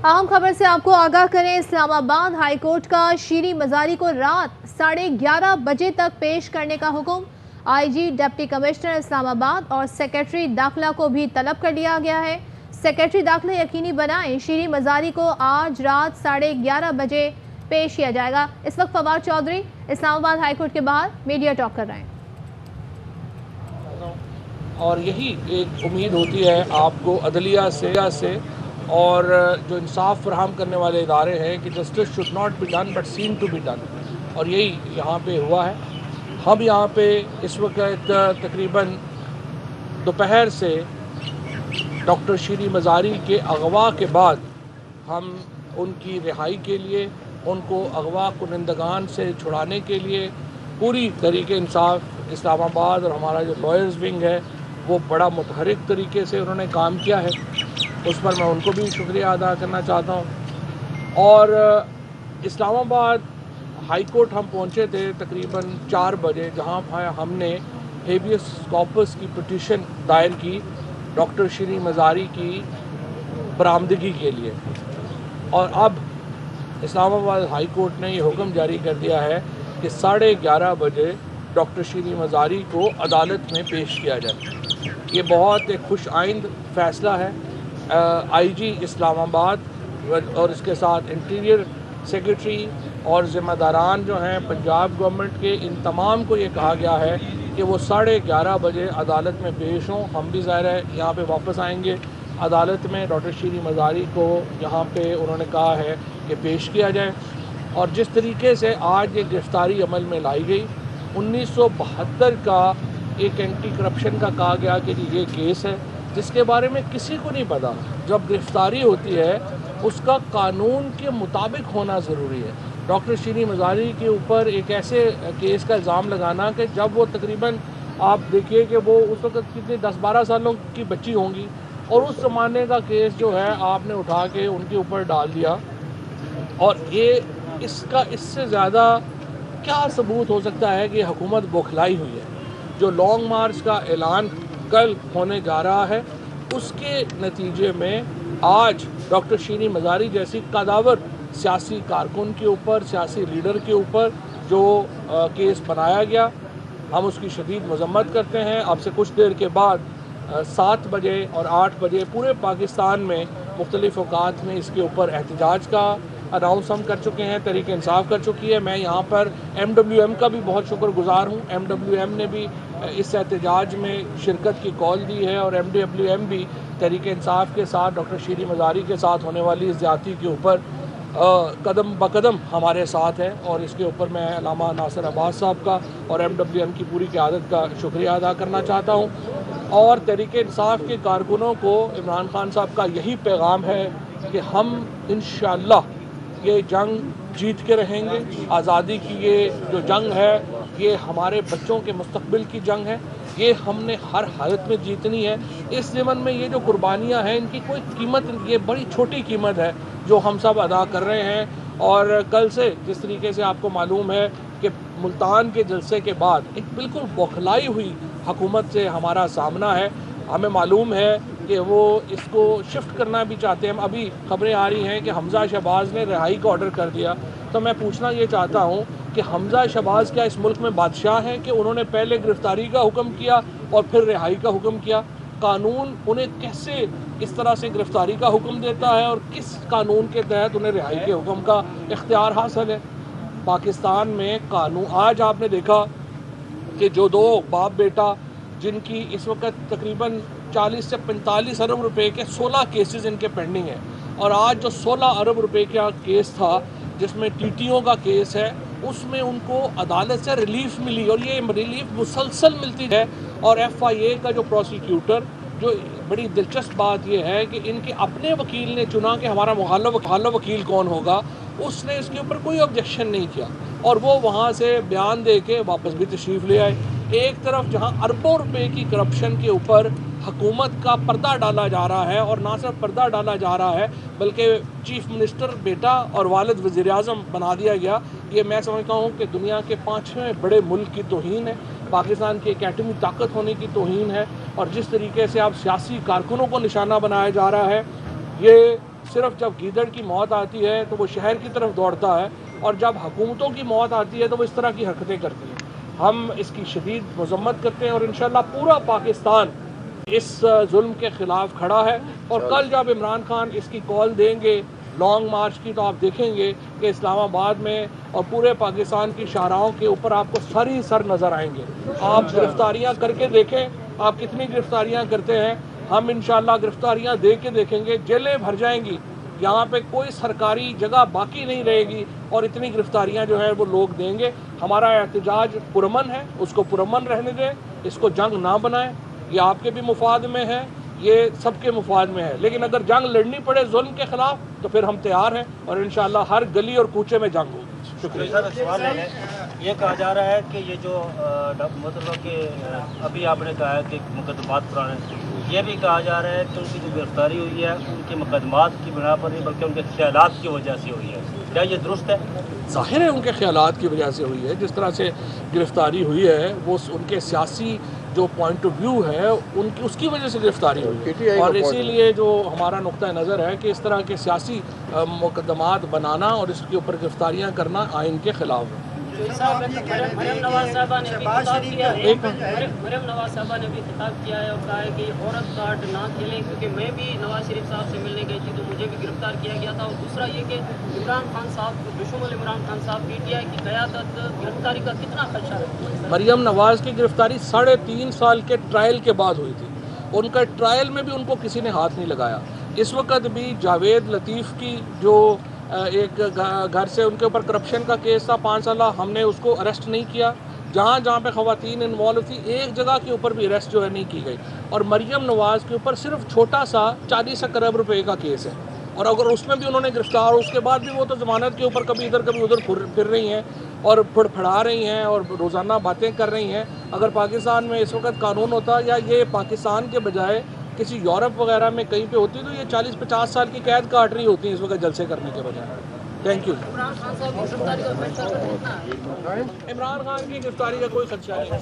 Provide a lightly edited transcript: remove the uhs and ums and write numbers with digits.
अहम खबर से आपको आगाह करें। इस्लामाबाद हाई कोर्ट का शीरी मजारी को रात 11:30 बजे तक पेश करने का हुक्म। आईजी, डिप्टी कमिश्नर इस्लामाबाद और सेक्रेटरी दाखिला को भी तलब कर लिया गया है। सेक्रेटरी दाखिला यकीनी बनाएं शीरी मजारी को आज रात 11:30 बजे पेश किया जाएगा। इस वक्त फवाद चौधरी इस्लामाबाद हाई कोर्ट के बाहर मीडिया टॉक कर रहे हैं। और यही एक उम्मीद होती है आपको अदलिया से और जो इंसाफ फराहम करने वाले इदारे हैं कि justice should not be done but seem to be done, और यही यहाँ पे हुआ है। हम यहाँ पे इस वक्त तकरीबन दोपहर से डॉक्टर शीरी मजारी के अगवा के बाद हम उनकी रिहाई के लिए, उनको अगवा कुनिंदगान से छुड़ाने के लिए पूरी तरीके इंसाफ इस्लामाबाद और हमारा जो लॉयर्स विंग है वो बड़ा मुतहरिक तरीके से उन्होंने काम किया है। उस पर मैं उनको भी शुक्रिया अदा करना चाहता हूँ। और इस्लामाबाद हाई कोर्ट हम पहुँचे थे तकरीबन 4 बजे, जहाँ हमने हेबियस कॉर्पस की पिटीशन दायर की डॉक्टर शीरी मजारी की बरामदगी के लिए। और अब इस्लामाबाद हाई कोर्ट ने ये हुक्म जारी कर दिया है कि 11:30 बजे डॉक्टर शीरी मजारी को अदालत में पेश किया जाए। ये बहुत एक खुश आइंद फ़ैसला है। आईजी इस्लामाबाद और इसके साथ इंटीरियर सेक्रेटरी और ज़िम्मेदारान जो हैं पंजाब गवर्नमेंट के, इन तमाम को ये कहा गया है कि वो 11:30 बजे अदालत में पेश हों। हम भी ज़ाहिर है यहाँ पे वापस आएंगे अदालत में। डॉक्टर शीरी मजारी को यहाँ पे उन्होंने कहा है कि पेश किया जाए। और जिस तरीके से आज ये गिरफ़्तारी अमल में लाई गई, 1972 का एक एंटी करप्शन का कहा गया कि ये केस है जिसके बारे में किसी को नहीं पता। जब गिरफ़्तारी होती है उसका कानून के मुताबिक होना ज़रूरी है। डॉक्टर शीरी मजारी के ऊपर एक ऐसे केस का इल्ज़ाम लगाना कि जब वो तकरीबन, आप देखिए कि वो उस वक्त कितनी 10-12 सालों की बच्ची होंगी, और उस ज़माने का केस जो है आपने उठा के उनके ऊपर डाल दिया। और ये इससे ज़्यादा क्या सबूत हो सकता है कि हुकूमत बौखलाई हुई है। जो लॉन्ग मार्च का ऐलान कल होने जा रहा है उसके नतीजे में आज डॉक्टर शीरी मजारी जैसी कदावर सियासी कारकुन के ऊपर, सियासी लीडर के ऊपर जो केस बनाया गया, हम उसकी शदीद मजम्मत करते हैं। अब से कुछ देर के बाद 7 बजे और 8 बजे पूरे पाकिस्तान में मुख्तलिफ औकात में इसके ऊपर एहतजाज का अनाउंस हम कर चुके हैं, तहरीक इंसाफ कर चुकी है। मैं यहाँ पर MWM का भी बहुत शुक्रगुजार हूँ। MWM ने भी इस एहतजाज में शिरकत की कॉल दी है और MWM भी तहरीक इंसाफ के साथ डॉक्टर शीरी मजारी के साथ होने वाली ज़्यादती के ऊपर कदम बकदम हमारे साथ है। और इसके ऊपर मैं अल्लामा नासिर अब्बास साहब का और MWM की पूरी क़यादत का शुक्रिया अदा करना चाहता हूँ। और तहरीक इंसाफ के कारकुनों को इमरान खान साहब का यही पैगाम है कि हम इंशाअल्लाह ये जंग जीत के रहेंगे। आज़ादी की ये जो जंग है ये हमारे बच्चों के मुस्तकबिल की जंग है, ये हमने हर हालत में जीतनी है। इस ज़मन में ये जो कुर्बानियाँ हैं इनकी कोई कीमत, ये बड़ी छोटी कीमत है जो हम सब अदा कर रहे हैं। और कल से जिस तरीके से आपको मालूम है कि मुल्तान के जलसे के बाद एक बिल्कुल बौखलाई हुई हुकूमत से हमारा सामना है। हमें मालूम है कि वो इसको शिफ्ट करना भी चाहते हैं। अभी खबरें आ रही हैं कि हमजा शहबाज ने रिहाई का ऑर्डर कर दिया। तो मैं पूछना ये चाहता हूँ कि हमजा शहबाज क्या इस मुल्क में बादशाह हैं कि उन्होंने पहले गिरफ़्तारी का हुक्म किया और फिर रिहाई का हुक्म किया? कानून उन्हें कैसे इस तरह से गिरफ़्तारी का हुक्म देता है और किस कानून के तहत उन्हें रिहाई के हुक्म का इख्तियार हासिल है? पाकिस्तान में कानून, आज आपने देखा कि जो 2 बाप बेटा जिनकी इस वक्त तकरीबन 40 से 45 अरब रुपए के 16 केसेस इनके पेंडिंग हैं, और आज जो 16 अरब रुपए का केस था जिसमें टीटीओ का केस है उसमें उनको अदालत से रिलीफ मिली, और ये रिलीफ मुसलसल मिलती है। और FIA का जो प्रोसिक्यूटर, जो बड़ी दिलचस्प बात यह है कि इनके अपने वकील ने चुना कि हमारा मुखालिफ वकील कौन होगा, उसने इसके ऊपर कोई ऑब्जेक्शन नहीं किया और वो वहाँ से बयान दे के वापस भी तशरीफ़ ले आए। एक तरफ जहाँ अरबों रुपए की करप्शन के ऊपर हुकूमत का पर्दा डाला जा रहा है, और ना सिर्फ पर्दा डाला जा रहा है बल्कि चीफ मिनिस्टर बेटा और वालिद वज़ीर आज़म बना दिया गया। ये मैं समझता हूँ कि दुनिया के 5वें बड़े मुल्क की तौहीन है, पाकिस्तान की एकेडमी ताकत होने की तौहीन है। और जिस तरीके से आप सियासी कारकुनों को निशाना बनाया जा रहा है, ये صرف جب گیدڑ کی موت آتی ہے تو وہ شہر کی طرف دوڑتا ہے، اور جب حکومتوں کی موت آتی ہے تو وہ اس طرح کی حرکتیں کرتی ہیں۔ ہم اس کی شدید مذمت کرتے ہیں، اور انشاءاللہ پورا پاکستان اس ظلم کے خلاف کھڑا ہے، اور کل جب عمران خان اس کی کال دیں گے لانگ مارچ کی، تو آپ دیکھیں گے کہ اسلام آباد میں اور پورے پاکستان کی شاہراہوں کے اوپر آپ کو سر ہی سر نظر آئیں گے۔ آپ گرفتاریاں کر کے دیکھیں، آپ کتنی گرفتاریاں کرتے ہیں، ہم انشاءاللہ گرفتاریاں دے کے دیکھیں گے، جیلیں بھر جائیں گی، یہاں پہ کوئی سرکاری جگہ باقی نہیں رہے گی، اور اتنی گرفتاریاں جو ہیں وہ لوگ دیں گے۔ ہمارا احتجاج پرامن ہے، اس کو پرامن رہنے دیں، اس کو جنگ نہ بنائیں، یہ آپ کے بھی مفاد میں ہے، یہ سب کے مفاد میں ہے، لیکن اگر جنگ لڑنی پڑے ظلم کے خلاف تو پھر ہم تیار ہیں، اور انشاءاللہ ہر گلی اور کوچے میں جنگ ہوگی۔ شکریہ۔ سر ایک سوال ہے، یہ کہا جا رہا ہے کہ یہ جو مطلب کہ ابھی آپ نے کہا ہے کہ مقدمات پرانے، یہ بھی کہا جا رہا ہے کہ ان کی جو گرفتاری ہوئی ہے ان کے مقدمات کی بنا پر نہیں بلکہ ان کے خیالات کی وجہ سے ہوئی ہے، کیا یہ درست ہے؟ ظاہر ہے ان کے خیالات کی وجہ سے ہوئی ہے، جس طرح سے گرفتاری ہوئی ہے وہ ان کے سیاسی جو پوائنٹ آف ویو ہے اس کی وجہ سے گرفتاری ہوئی، اور اسی لیے جو ہمارا نقطہ نظر ہے کہ اس طرح کے سیاسی مقدمات بنانا اور اس کے اوپر گرفتاریاں کرنا آئین کے خلاف ہے۔ مریم نواز صاحبہ نے بھی خطاب کیا ہے، مریم نواز صاحبہ نے بھی خطاب کیا ہے اور کہا ہے کہ عورت کارڈ نہ کھیلیں، کیونکہ میں بھی نواز شریف صاحب سے ملنے گئی تھی تو مجھے بھی گرفتار کیا گیا تھا، اور دوسرا یہ کہ عمران خان صاحب بشمول عمران خان صاحب پی ٹی آئی کی قیادت گرفتاری کا کتنا خدشہ رکھتی ہے؟ مریم نواز کی گرفتاری 3.5 سال کے ٹرائل کے بعد ہوئی تھی، ان کا ٹرائل میں بھی ان کو کسی نے ہاتھ نہیں لگایا۔ اس وقت بھی جاوید لطیف کی جو ایک گھر سے ان کے اوپر کرپشن کا کیس تھا 5 سالہ، ہم نے اس کو اریسٹ نہیں کیا، جہاں جہاں پہ خواتین انوالو تھی ایک جگہ کے اوپر بھی اریسٹ جو ہے نہیں کی گئی، اور مریم نواز کے اوپر صرف چھوٹا سا 40 کروڑ روپے کا کیس ہے، اور اگر اس میں بھی انہوں نے گرفتار، اس کے بعد بھی وہ تو ضمانت کے اوپر کبھی ادھر کبھی ادھر پھر رہی ہیں اور پھڑا رہی ہیں اور روزانہ باتیں کر رہی ہیں۔ اگر پاکستان میں اس وقت قانون ہوتا یا یہ پاکستان کے بجائے کسی یورپ وغیرہ میں کہیں پہ ہوتی تو یہ 40-50 سال کی قید کاٹ رہی ہوتی ہیں اس وقت جلسے کرنے کے بجائے۔ Thank you. عمران خان صاحب کی گرفتاری کا خدشہ کتنا ہے؟ عمران خان کی گرفتاری کا کوئی خدشہ نہیں ہے۔